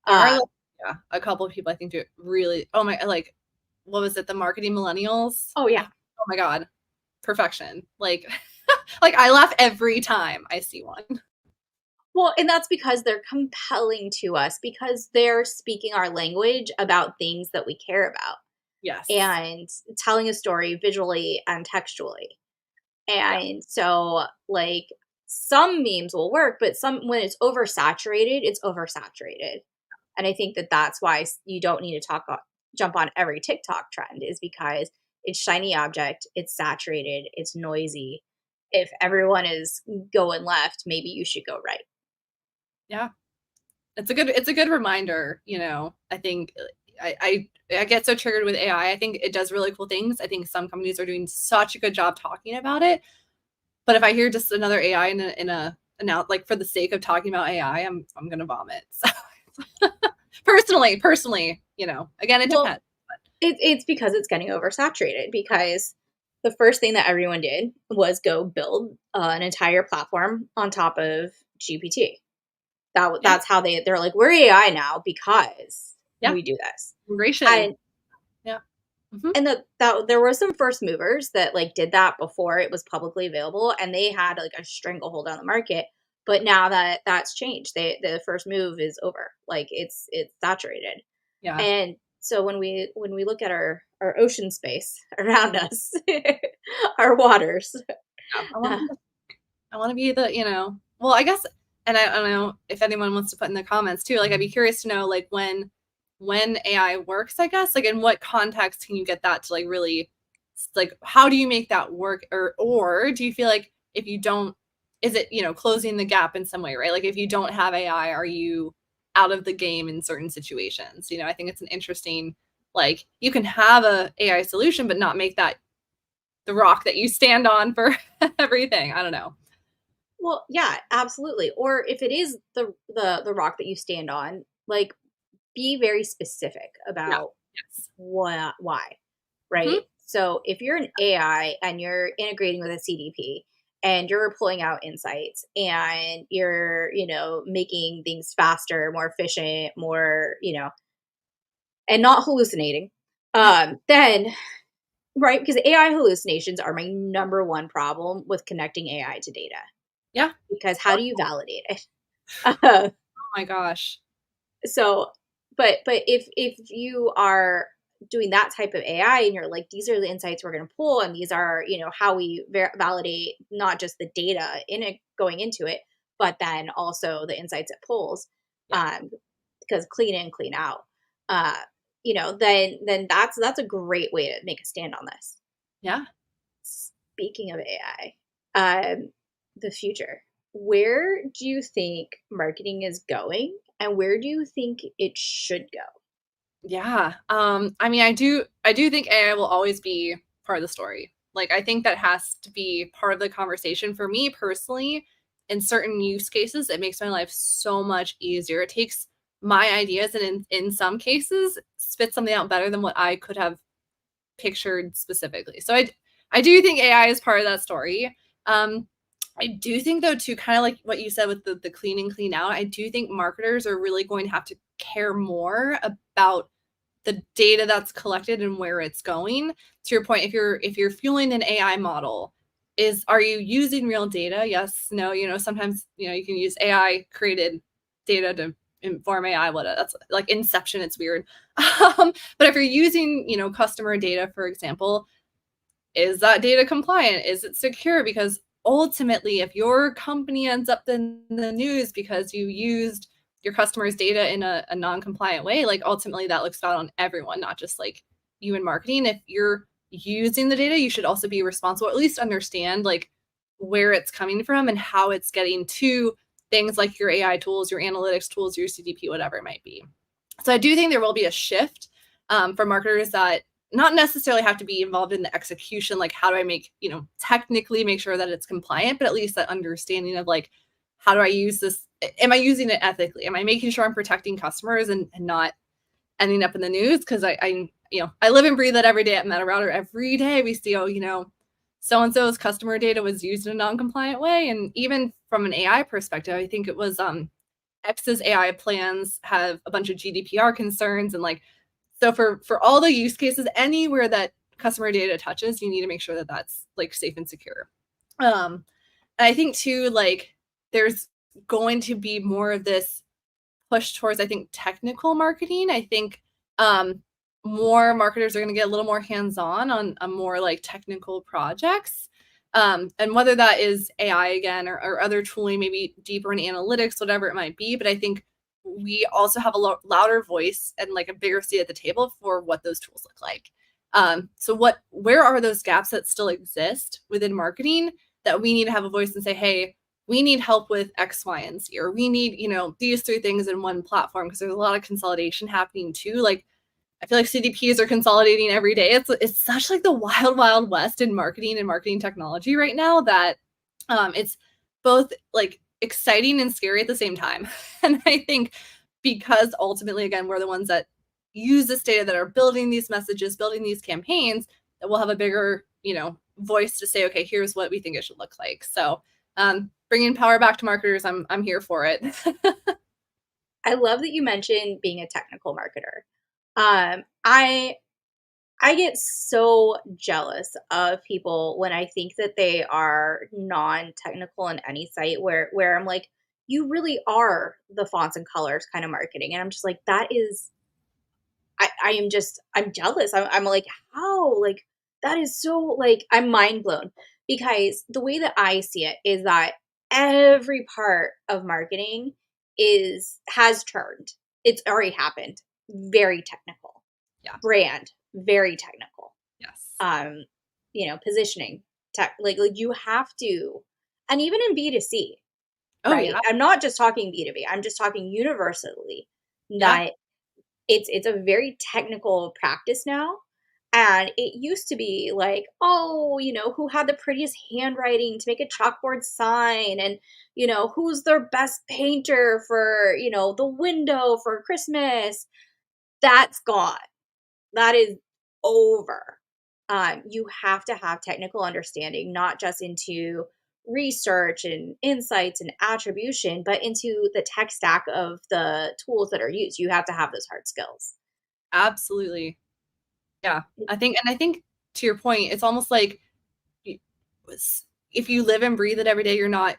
There are, Uh, like, yeah, a couple of people I think do it really. Oh my, like, what was it? The marketing millennials. oh Oh, yeah. oh my god, perfection. Like, like I laugh every time I see one. Well, and that's because they're compelling to us because they're speaking our language about things that we care about Yes. and telling a story visually and textually. Yeah. And so, like, some memes will work, but some when it's oversaturated. And I think that that's why you don't need to jump on every TikTok trend is because it's shiny object, it's saturated, it's noisy. If everyone is going left, maybe you should go right. Yeah. It's a good reminder, I think I get so triggered with AI. I think it does really cool things. I think some companies are doing such a good job talking about it. But if I hear just another AI in a announce, like for the sake of talking about AI, I'm gonna vomit. So personally, again, it Well, depends. it's because it's getting oversaturated because the first thing that everyone did was go build an entire platform on top of GPT. Yeah, That's how they're like, "We're AI now because yeah, we do this." immigration. And Yeah, hmm that there were some first movers that, like, did that before it was publicly available, and they had, like, a stranglehold on the market, but now that that's changed, the first move is over, like, it's saturated. yeah. And so when we look at our ocean space around us, our waters, Yeah. I want to be Well, I guess, and I don't know if anyone wants to put in the comments too. Like, I'd be curious to know, like, when AI works. I guess, like, in what context can you get that to, like, really, like, how do you make that work, or do you feel like if you don't, is it closing the gap in some way, right? Like, if you don't have AI, are you out of the game in certain situations? I think it's an interesting, like, you can have a AI solution, but not make that the rock that you stand on for everything. I don't know. well, yeah, absolutely. Or if it is the rock that you stand on, like, be very specific Yeah. about Yes. why, right? Mhm. So if you're an AI and you're integrating with a CDP and you're pulling out insights and you're, making things faster, more efficient, more, and not hallucinating, then right, because AI hallucinations are my number one problem with connecting AI to data. Yeah. Because how do you validate it? Uh, Oh my gosh. so, but if you are doing that type of AI and you're like, these are the insights we're going to pull, and these are how we validate not just the data in it going into it, but then also the insights it pulls, Yeah. um, because clean in, clean out. Uh, then that's a great way to make a stand on this. Yeah. Speaking of AI, the future. Where do you think marketing is going, and where do you think it should go? Yeah. I mean, I do think AI will always be part of the story. Like, I think that has to be part of the conversation for me personally. In certain use cases, it makes my life so much easier. It takes my ideas and in some cases spits something out better than what I could have pictured specifically. So I do think AI is part of that story. Um, I do think though too, kind of like what you said with the clean and clean out, I do think marketers are really going to have to care more about the data that's collected and where it's going. To your point, if you're fueling an AI model, are you using real data? Yes, no, sometimes you can use AI created data to inform AI. What that's like Inception, it's weird. But if you're using, customer data, for example, is that data compliant? Is it secure? Because ultimately, if your company ends up in the news because you used your customers' data in a non-compliant way, like ultimately that looks bad on everyone, not just like you in marketing. If you're using the data, you should also be responsible, at least understand like where it's coming from and how it's getting to things like your AI tools, your analytics tools, your CDP, whatever it might be. So I do think there will be a shift for marketers that not necessarily have to be involved in the execution, like how do I make, technically make sure that it's compliant, but at least that understanding of like, how do I use this? Am I using it ethically? Am I making sure I'm protecting customers and not ending up in the news? Because I live and breathe that every day at MetaRouter. Every day we see, so and so's customer data was used in a non-compliant way. And even from an AI perspective, I think it was X's AI plans have a bunch of GDPR concerns and like so for all the use cases, anywhere that customer data touches, you need to make sure that that's like safe and secure. And I think too, like there's going to be more of this push towards, I think, technical marketing. I think more marketers are going to get a little more hands-on on more like technical projects. And whether that is AI again or other tooling, maybe deeper in analytics, whatever it might be. But I think we also have a louder voice and like a bigger seat at the table for what those tools look like. So where are those gaps that still exist within marketing that we need to have a voice and say, hey, we need help with X, Y, and Z, or we need, these three things in one platform because there's a lot of consolidation happening too. Like I feel like CDPs are consolidating every day. It's such like the wild, wild west in marketing and marketing technology right now that it's both like exciting and scary at the same time. And I think because ultimately, again, we're the ones that use this data that are building these messages, building these campaigns, that we'll have a bigger, voice to say, okay, here's what we think it should look like. So bringing power back to marketers, I'm here for it. I love that you mentioned being a technical marketer. I get so jealous of people when I think that they are non-technical in any site where I'm like, you really are the fonts and colors kind of marketing. And I'm just like, that is I am just I'm jealous. I'm like, how? Like that is so like I'm mind blown because the way that I see it is that every part of marketing has turned. It's already happened. Very technical. Yeah. Brand, very technical. Yes. Um, positioning, like you have to, and even in B2C, Oh right? yeah. I'm not just talking B2B. I'm just talking universally Yeah. that it's a very technical practice now. And it used to be like, oh, who had the prettiest handwriting to make a chalkboard sign and, who's their best painter for, the window for Christmas. That's gone. That is over. you have to have technical understanding, not just into research and insights and attribution, but into the tech stack of the tools that are used. You have to have those hard skills. Absolutely. Yeah. I think to your point, it's almost like y- if you live and breathe it every day, you're not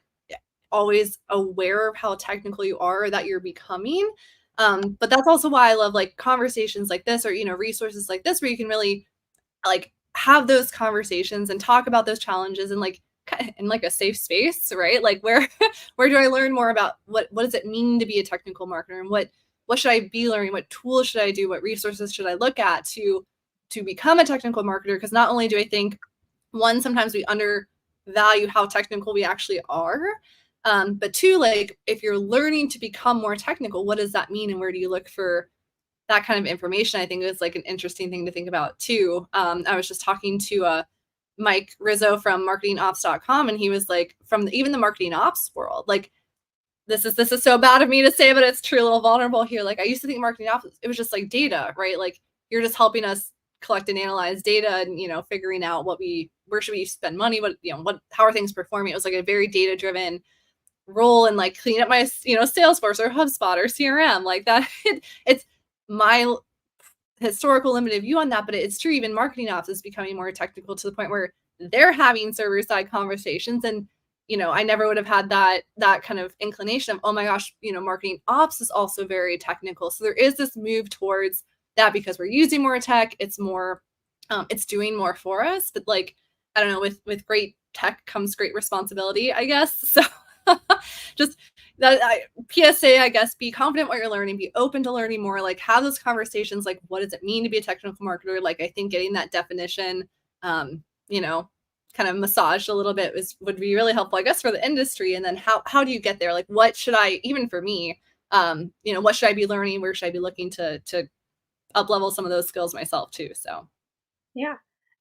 always aware of how technical you are or that you're becoming. But that's also why I love like conversations like this or, you know, resources like this where you can really like have those conversations and talk about those challenges and like in like a safe space, right? Like where where do I learn more about what does it mean to be a technical marketer and what should I be learning? What tools should I do? What resources should I look at to become a technical marketer? Because not only do I think one, sometimes we undervalue how technical we actually are. But two, like if you're learning to become more technical, what does that mean and where do you look for that kind of information? I think is like an interesting thing to think about too. I was just talking to Mike Rizzo from marketingops.com and he was like from even the marketing ops world, like this is so bad of me to say, but it's true, a little vulnerable here. Like I used to think marketing ops, it was just like data, right? Like you're just helping us collect and analyze data and, you know, figuring out where should we spend money? What, you know, how are things performing? It was like a very data driven role and like clean up my, you know, Salesforce or HubSpot or CRM like that. It's my historical limited view on that, but it's true. Even marketing ops is becoming more technical to the point where they're having server side conversations. And, you know, I never would have had that kind of inclination of, oh my gosh, you know, marketing ops is also very technical. So there is this move towards that because we're using more tech. It's more, it's doing more for us. But like, I don't know, with great tech comes great responsibility, I guess. So just that PSA, I guess, be confident what you're learning, be open to learning more, like have those conversations, like what does it mean to be a technical marketer? Like I think getting that definition, you know, kind of massaged a little bit would be really helpful, I guess, for the industry. And then how do you get there? Like what should I, even for me, you know, what should I be learning? Where should I be looking to up level some of those skills myself too? So Yeah.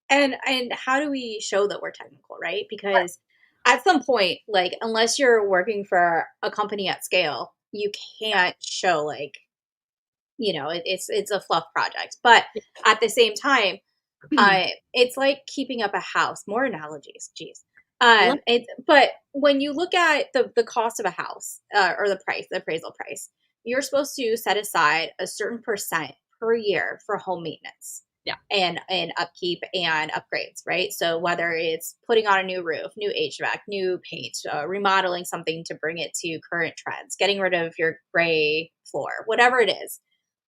And how do we show that we're technical, right? Because at some point, like unless you're working for a company at scale, you can't show like, it's a fluff project. But at the same time, it's like keeping up a house. More analogies, geez. But when you look at the cost of a house, or the price, the appraisal price, you're supposed to set aside a certain percent per year for home maintenance yeah. and upkeep and upgrades, right? So whether it's putting on a new roof, new HVAC, new paint, remodeling something to bring it to current trends, getting rid of your gray floor, whatever it is.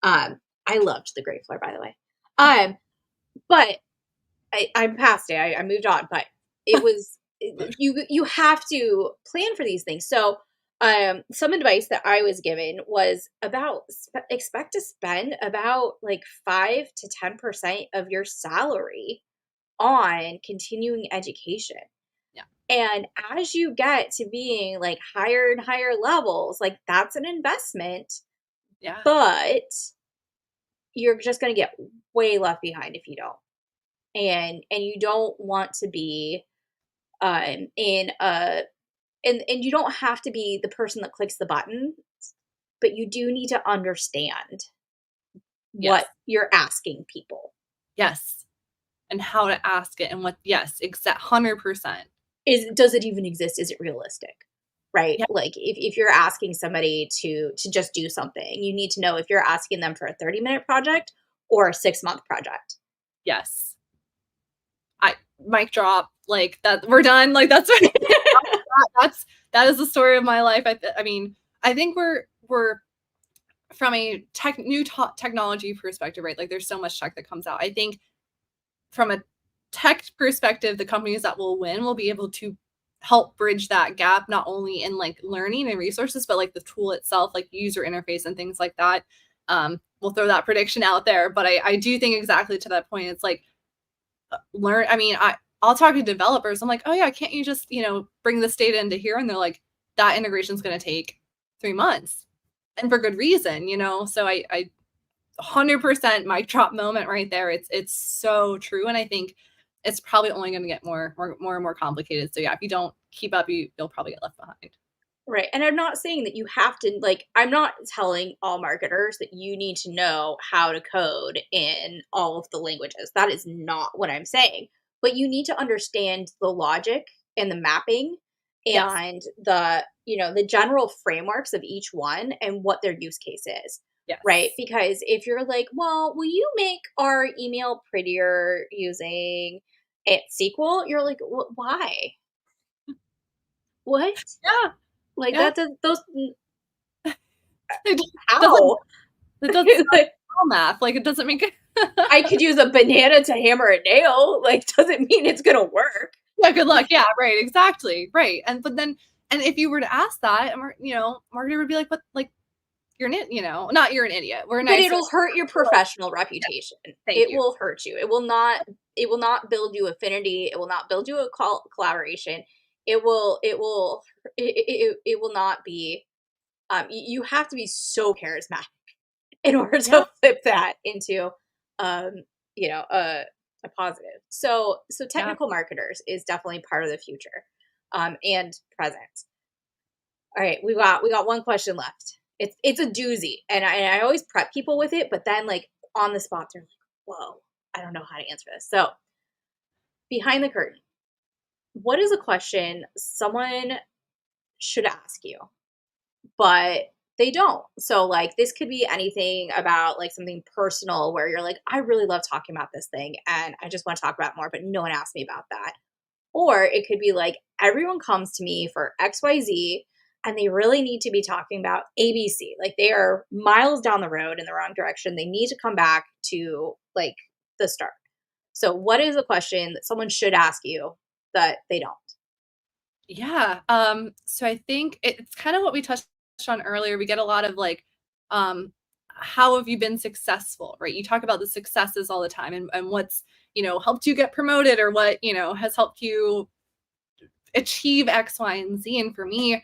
I loved the gray floor, by the way. But I'm past it. I moved on, but it was you have to plan for these things. So, some advice that I was given was about expect to spend about like 5 to 10% of your salary on continuing education. Yeah. And as you get to being like higher and higher levels, like that's an investment, Yeah. but you're just going to get way left behind if you don't. And you don't want to be in a and you don't have to be the person that clicks the button, but you do need to understand Yes. what you're asking people. Yes. And how to ask it and what, yes, exact 100%. Does it even exist? Is it realistic? Right? Yeah. Like if you're asking somebody to just do something, you need to know if you're asking them for a 30-minute project or a 6-month project. Yes. I mic drop, like that we're done. Like that's that is the story of my life. I mean, I think we're from a technology perspective, right? Like there's so much tech that comes out. I think from a tech perspective, the companies that will win will be able to help bridge that gap, not only in like learning and resources, but like the tool itself, like user interface and things like that. We'll throw that prediction out there, but I do think exactly to that point. It's like learn. I mean, I'll talk to developers. I'm like, oh yeah, can't you just, you know, bring this data into here? And they're like, that integration is going to take 3 months, and for good reason, you know. So I 100% mic drop moment right there. It's so true, and I think it's probably only going to get more and more complicated. So yeah, if you don't keep up, you'll probably get left behind. Right. And I'm not saying that you have to, like, I'm not telling all marketers that you need to know how to code in all of the languages. That is not what I'm saying. But you need to understand the logic and the mapping Yes. and the general frameworks of each one and what their use case is. Right. Yes. Because if you're like, well, will you make our email prettier using SQL? You're like, why? What? Yeah. Like Yeah. that does those It doesn't how? it doesn't Like, spell math, like, it doesn't make it I could use a banana to hammer a nail, like, doesn't mean it's gonna work. Yeah, good luck. Like, Yeah, right, exactly, right, and but then and if you were to ask that, a marketer would be like, "What, like, you're an it," not "You're an idiot." We're but nicer. it'll hurt your We're like, professional "Yeah, reputation. thank It you." will hurt you. It will not build you affinity, it will not build you a collaboration. It will not be, you have to be so charismatic in order Yeah, to flip that into, um, a positive. So yeah. technical marketers is definitely part of the future, and present. All right, we got one question left. It's a doozy, and I always prep people with it, but then like on the spot, they're like, "Whoa, I don't know how to answer this." So behind the curtain, what is a question someone should ask you, but they don't? So like this could be anything about like something personal where you're like, "I really love talking about this thing, and I just want to talk about it more," but no one asked me about that. Or it could be like everyone comes to me for XYZ and they really need to be talking about ABC. Like they are miles down the road in the wrong direction. They need to come back to like the start. So, what is a question that someone should ask you that they don't? Yeah, so I think it's kind of what we touched on earlier. We get a lot of like, um, how have you been successful, right? You talk about the successes all the time and what's, helped you get promoted or what, has helped you achieve X, Y, and Z. And for me,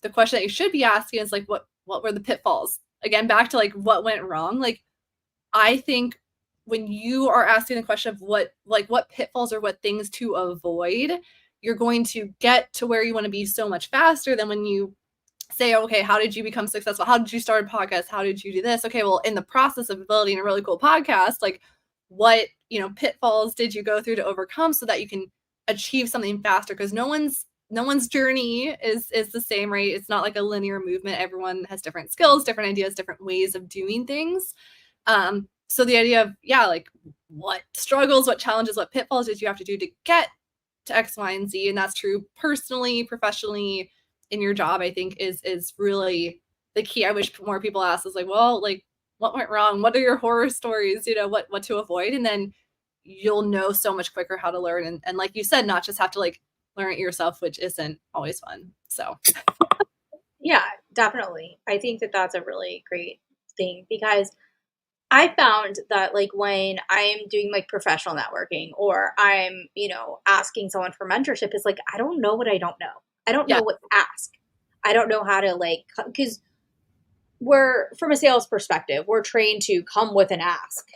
the question that you should be asking is like, what were the pitfalls? Again, back to like what went wrong. Like I think when you are asking the question of what pitfalls or what things to avoid, you're going to get to where you want to be so much faster than when you say, okay, how did you become successful? How did you start a podcast? How did you do this? Okay, well, in the process of building a really cool podcast, like what, pitfalls did you go through to overcome so that you can achieve something faster? Because no one's journey is the same, right? It's not like a linear movement. Everyone has different skills, different ideas, different ways of doing things. So the idea of, yeah, like what struggles, what challenges, what pitfalls did you have to do to get to X, Y, and Z? And that's true personally, professionally, in your job, I think is really the key. I wish more people ask is like, well, like what went wrong? What are your horror stories? What to avoid? And then you'll know so much quicker how to learn. And like you said, not just have to like learn it yourself, which isn't always fun. So Yeah, definitely. I think that that's a really great thing because I found that like when I'm doing like professional networking or I'm, asking someone for mentorship, it's like I don't know what I don't know. I don't yeah, know what to ask. I don't know how to like because we're from a sales perspective, we're trained to come with an ask,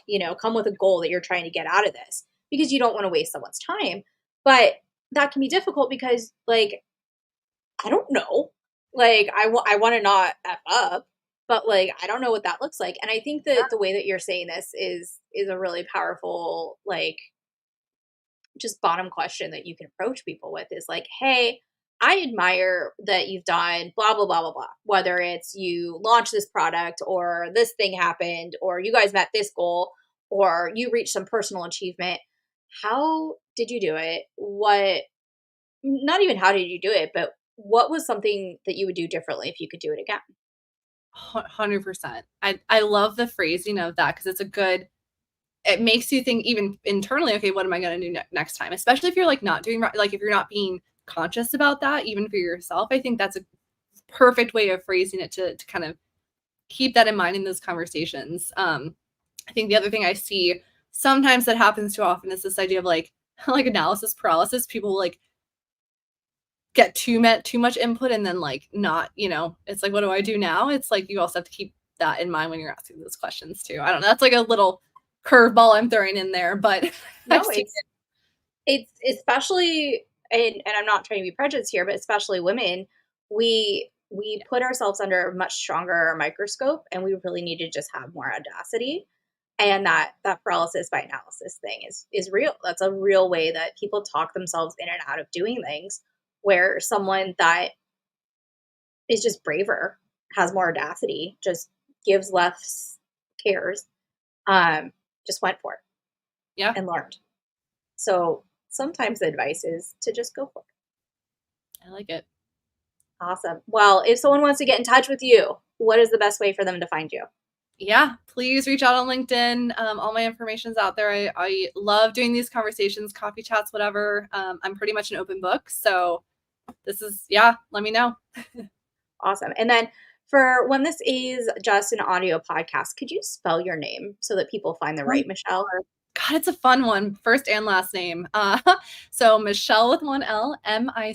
come with a goal that you're trying to get out of this because you don't want to waste someone's time. But that can be difficult because like I don't know. Like I want to not f up, but like I don't know what that looks like. And I think that the way that you're saying this is a really powerful like just bottom question that you can approach people with is like, "Hey, I admire that you've done blah blah blah blah blah. Whether it's you launched this product or this thing happened or you guys met this goal or you reached some personal achievement. How did you do it? What not even how did you do it, but what was something that you would do differently if you could do it again?" 100%. I love the phrasing of that because it makes you think even internally, okay, what am I going to do next time? Especially if you're like not doing like if you're not being conscious about that, even for yourself. I think that's a perfect way of phrasing it to kind of keep that in mind in those conversations. I think the other thing I see sometimes that happens too often is this idea of like like analysis paralysis. People like get too much input and then like not, it's like what do I do now? It's like you also have to keep that in mind when you're asking those questions too. I don't know. That's like a little curveball I'm throwing in there, but I've No, seen it's especially and I'm not trying to be prejudiced here, but especially women, we we put ourselves under a much stronger microscope, and we really need to just have more audacity. And that paralysis by analysis thing is real. That's a real way that people talk themselves in and out of doing things, where someone that is just braver, has more audacity, just gives less cares, um, just went for it Yeah, and learned. So sometimes the advice is to just go for it. I like it. Awesome. Well, if someone wants to get in touch with you, what is the best way for them to find you? Yeah, please reach out on LinkedIn. All my information's out there. I love doing these conversations, coffee chats, whatever. I'm pretty much an open book. So this is, yeah, let me know. Awesome. And then for when this is just an audio podcast, could you spell your name so that people find the Um, right Michelle? God, it's a fun one. First and last name. So Michelle with one L, Michele.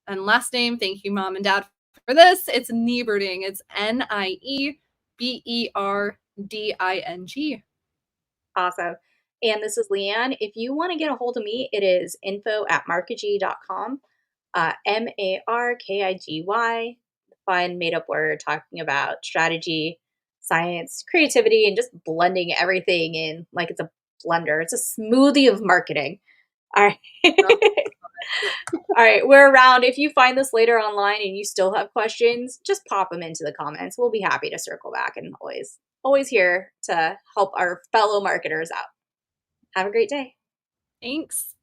And last name, thank you, mom and dad, for this. It's Nieberding. It's Nieberding. Awesome. And this is Leanne. If you want to get a hold of me, it is info@markigy.com. Markigy. Fun made up word talking about strategy, science, creativity, and just blending everything in like it's a blender. It's a smoothie of marketing. All right. All right. We're around. If you find this later online and you still have questions, just pop them into the comments. We'll be happy to circle back and always here to help our fellow marketers out. Have a great day. Thanks.